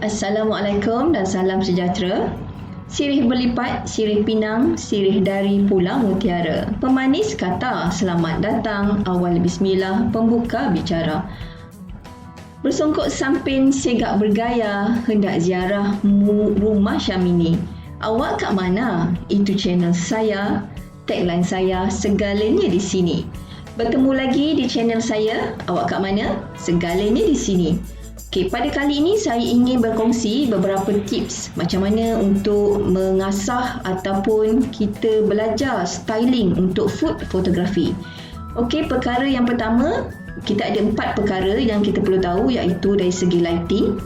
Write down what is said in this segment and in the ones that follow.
Assalamualaikum dan salam sejahtera. Sirih berlipat, sirih pinang, sirih dari Pulau Mutiara. Pemanis kata, selamat datang, awal bismillah, pembuka bicara. Bersongkok samping, segak bergaya, hendak ziarah rumah Syamini. Awak kat mana? Itu channel saya, tagline saya, segalanya di sini. Bertemu lagi di channel saya, awak kat mana? Segalanya di sini. Okay, pada kali ini saya ingin berkongsi beberapa tips macam mana untuk mengasah ataupun kita belajar styling untuk food photography. Okey, perkara yang pertama, kita ada 4 perkara yang kita perlu tahu, iaitu dari segi lighting,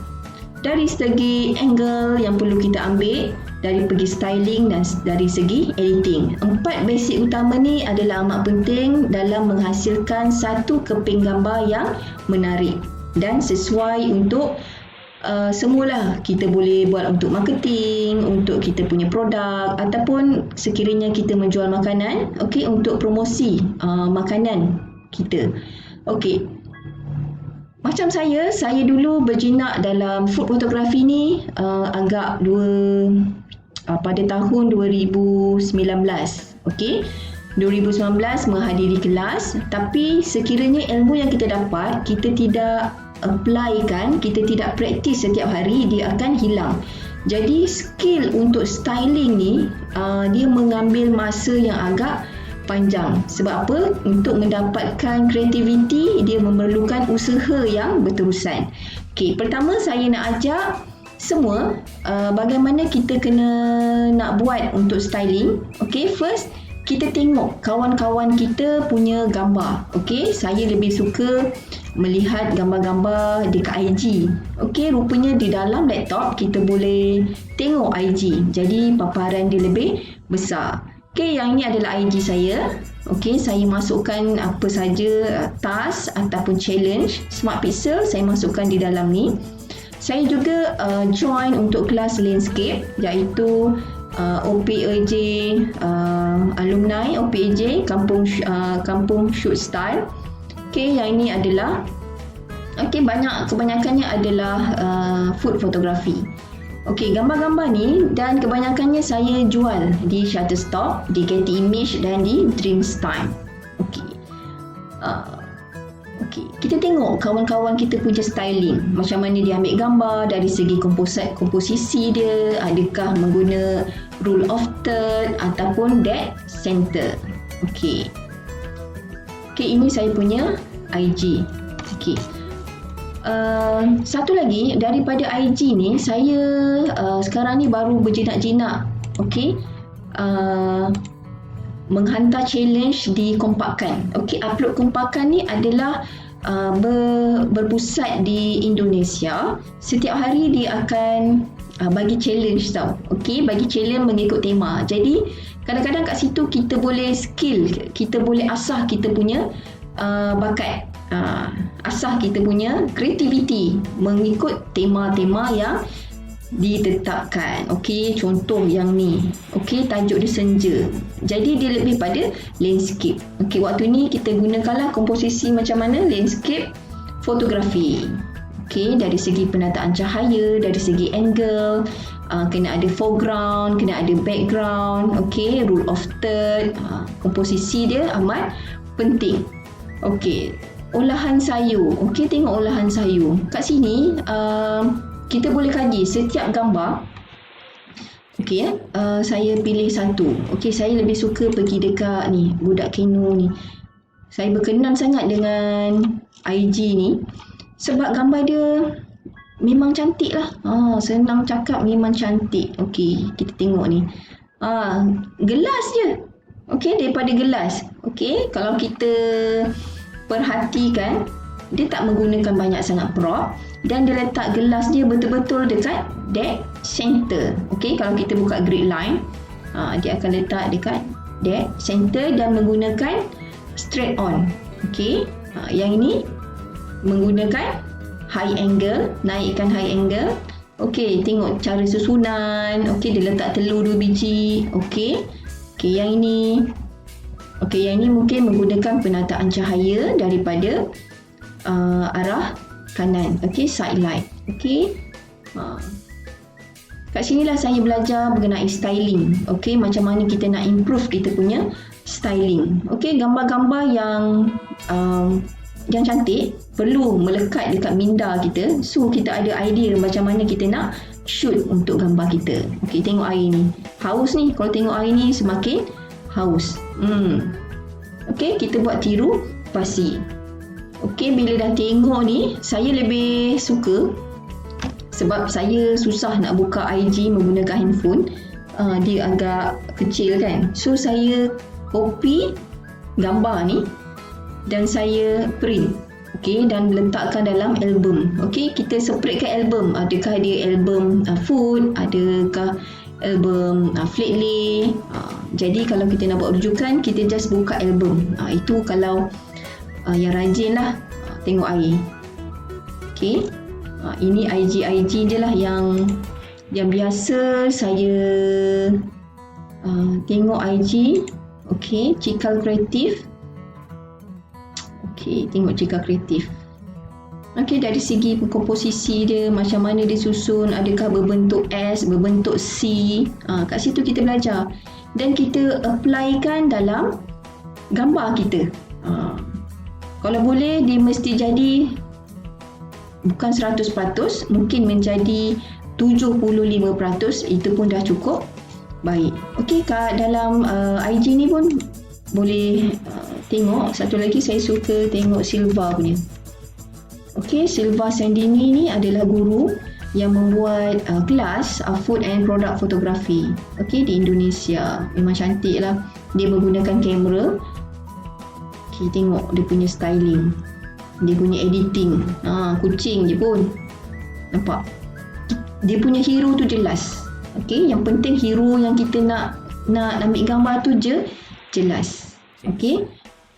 dari segi angle yang perlu kita ambil, dari segi styling dan dari segi editing. 4 basic utama ni adalah amat penting dalam menghasilkan satu keping gambar yang menarik dan sesuai untuk semualah. Kita boleh buat untuk marketing, untuk kita punya produk, ataupun sekiranya kita menjual makanan, okey, untuk promosi makanan kita. Okey, macam saya dulu berjinak dalam food photography ni agak pada tahun 2019. Okey, 2019 menghadiri kelas, tapi sekiranya ilmu yang kita dapat, kita tidak apply kan, kita tidak praktis setiap hari, dia akan hilang. Jadi skill untuk styling ni dia mengambil masa yang agak panjang. Sebab apa? Untuk mendapatkan kreativiti, dia memerlukan usaha yang berterusan. Okey, pertama saya nak ajak semua bagaimana kita kena nak buat untuk styling. Okey, first kita tengok kawan-kawan kita punya gambar. Okey, saya lebih suka melihat gambar-gambar dekat IG. Okey, rupanya di dalam laptop kita boleh tengok IG. Jadi paparan dia lebih besar. Okey, yang ini adalah IG saya. Okey, saya masukkan apa saja task ataupun challenge Smart Pixel, saya masukkan di dalam ni. Saya juga join untuk kelas landscape, iaitu OPAJ alumni OPAJ Kampung Shoot Style. Okey, yang ini adalah kebanyakannya adalah food photography. Okey, gambar-gambar ni dan kebanyakannya saya jual di Shutterstock, di Getty Image dan di Dreamstime. Okey. Okey, kita tengok kawan-kawan kita punya styling. Macam mana dia ambil gambar dari segi komposisi dia, adakah mengguna rule of third ataupun dead center. Okey. Okey, ini saya punya IG. Okey. Satu lagi, daripada IG ni saya sekarang ni baru berjinak-jinak, okey, menghantar challenge di Kompakan. Okey, upload Kompakan ni adalah berpusat di Indonesia. Setiap hari dia akan bagi challenge tau. Okey, bagi challenge mengikut tema. Jadi kadang-kadang kat situ kita boleh skill, kita boleh asah kita punya bakat, asah kita punya kreativiti mengikut tema-tema yang ditetapkan. Okey, contoh yang ni. Okey, tajuk dia senja. Jadi dia lebih pada landscape. Okey, waktu ni kita gunakanlah komposisi macam mana? Landscape fotografi. Okey, dari segi penataan cahaya, dari segi angle, kena ada foreground, kena ada background. Okey, rule of third, komposisi dia amat penting. Okey, olahan sayur. Okey, tengok olahan sayur. Kat sini kita boleh kaji setiap gambar. Okey, saya pilih satu. Okey, saya lebih suka pergi dekat ni, budak keno ni. Saya berkenan sangat dengan IG ni sebab gambar dia memang cantik lah. Senang cakap, memang cantik. Okey, kita tengok ni. Gelas je. Okey, daripada gelas. Okey, kalau kita perhatikan, dia tak menggunakan banyak sangat prop dan dia letak gelas dia betul-betul dekat dead center. Okey, kalau kita buka grid line, dia akan letak dekat dead center dan menggunakan straight on. Okey, yang ini menggunakan high angle, naikkan high angle. Okey, tengok cara susunan. Okey, dia letak telur 2 biji. Okey. Okey, yang ini. Okey, yang ini mungkin menggunakan penataan cahaya daripada arah kanan. Okey, side light. Okey. Kat sinilah saya belajar mengenai styling. Okey, macam mana kita nak improve kita punya styling. Okey, gambar-gambar yang cantik perlu melekat dekat minda kita. So kita ada idea macam mana kita nak shoot untuk gambar kita. Okey, tengok air ni. Haus ni. Kalau tengok air ni semakin haus. Okey, kita buat tiru pasti. Okey, bila dah tengok ni, saya lebih suka sebab saya susah nak buka IG menggunakan handphone. Dia agak kecil kan. So saya copy gambar ni dan saya print. Okey, dan letakkan dalam album. Okey, kita separatekan album. Adakah dia album food, adakah album flat lay. Jadi kalau kita nak buat rujukan, kita just buka album. Itu kalau yang rajin lah tengok air. Okey. Ini IG je lah yang biasa saya tengok IG. Okey, Cikal Kreatif. Okey, tengok Cikal Kreatif. Okey, dari segi komposisi dia, macam mana dia susun, adakah berbentuk S, berbentuk C. Kat situ kita belajar dan kita applykan dalam gambar kita. Kalau boleh, dia mesti jadi bukan 100%, mungkin menjadi 75%, itu pun dah cukup baik. Okey, kat dalam IG ni pun boleh tengok. Satu lagi saya suka tengok Silva punya. Okey, Silva Sandini ni adalah guru yang membuat kelas food and product photography. Okey, di Indonesia. Memang cantik lah. Dia menggunakan kamera. Okey, tengok dia punya styling. Dia punya editing. Kucing je pun. Nampak? Dia punya hero tu jelas. Okey, yang penting hero yang kita nak ambil gambar tu je jelas. Okey.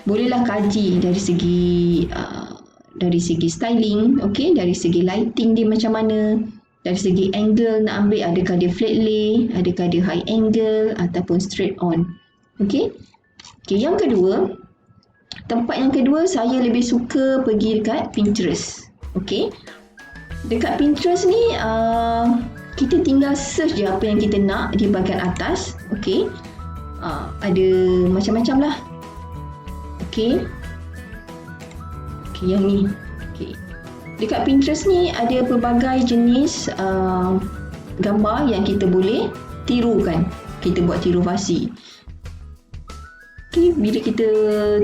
Bolehlah kaji dari segi styling, okey, dari segi lighting dia macam mana, dari segi angle nak ambil, adakah dia flat lay, adakah dia high angle ataupun straight on. Okey. Okey, tempat yang kedua saya lebih suka pergi dekat Pinterest. Okey. Dekat Pinterest ni kita tinggal search je apa yang kita nak di bahagian atas. Okey. Ada macam-macam lah. Okey. Okey, yang ni. Okey. Dekat Pinterest ni ada pelbagai jenis gambar yang kita boleh tirukan. Kita buat tiru fasi. Okay, bila kita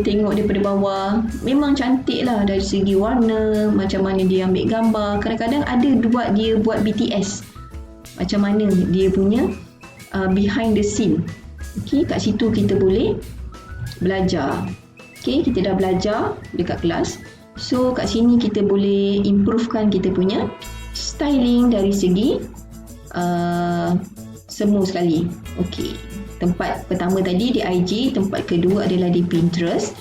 tengok daripada bawah, memang cantik lah dari segi warna, macam mana dia ambil gambar. Kadang-kadang ada dia buat BTS. Macam mana dia punya behind the scene. Okay, kat situ kita boleh belajar. Okay, kita dah belajar dekat kelas. So, kat sini kita boleh improvekan kita punya styling dari segi semua sekali. Okay. Tempat pertama tadi di IG, tempat kedua adalah di Pinterest.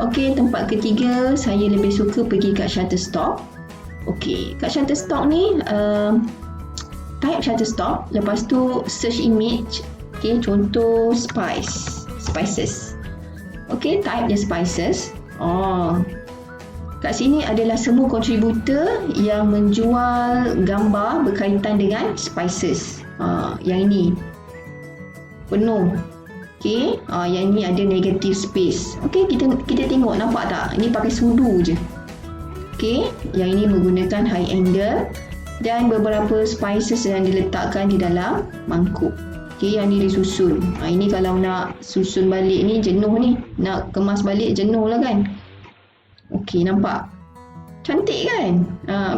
Okey, tempat ketiga saya lebih suka pergi kat Shutterstock. Okey, kat Shutterstock ni type Shutterstock, lepas tu search image. Okey, contoh spices. Okey, type je spices. Kat sini adalah semua kontributor yang menjual gambar berkaitan dengan spices. Yang ini penuh. Okey, yang ni ada negative space. Okey, kita tengok, nampak tak? Ini pakai sudu je. Okey, yang ini menggunakan high angle dan beberapa spices yang diletakkan di dalam mangkuk. Okey, yang ni disusun. Ini kalau nak susun balik ni jenuh ni. Nak kemas balik jenuh lah kan. Okey, nampak? Cantik kan?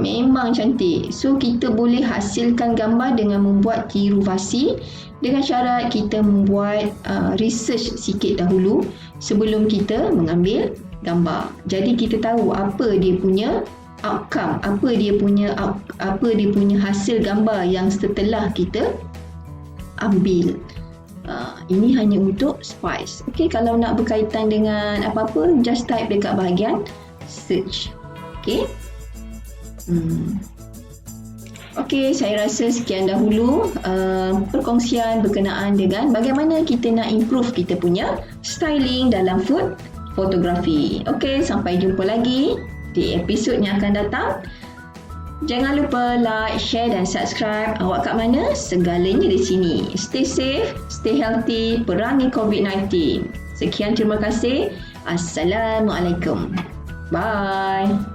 Memang cantik. So, kita boleh hasilkan gambar dengan membuat tiru fasi dengan syarat kita membuat research sikit dahulu sebelum kita mengambil gambar. Jadi, kita tahu apa dia punya outcome, apa dia punya hasil gambar yang setelah kita ambil. Ini hanya untuk spice. Okey, kalau nak berkaitan dengan apa-apa, just type dekat bahagian search. Okey. Okey, saya rasa sekian dahulu perkongsian berkenaan dengan bagaimana kita nak improve kita punya styling dalam food photography. Okey, sampai jumpa lagi di episod yang akan datang. Jangan lupa like, share dan subscribe. Awak kat mana? Segalanya di sini. Stay safe, stay healthy, perangi COVID-19. Sekian, terima kasih. Assalamualaikum. Bye.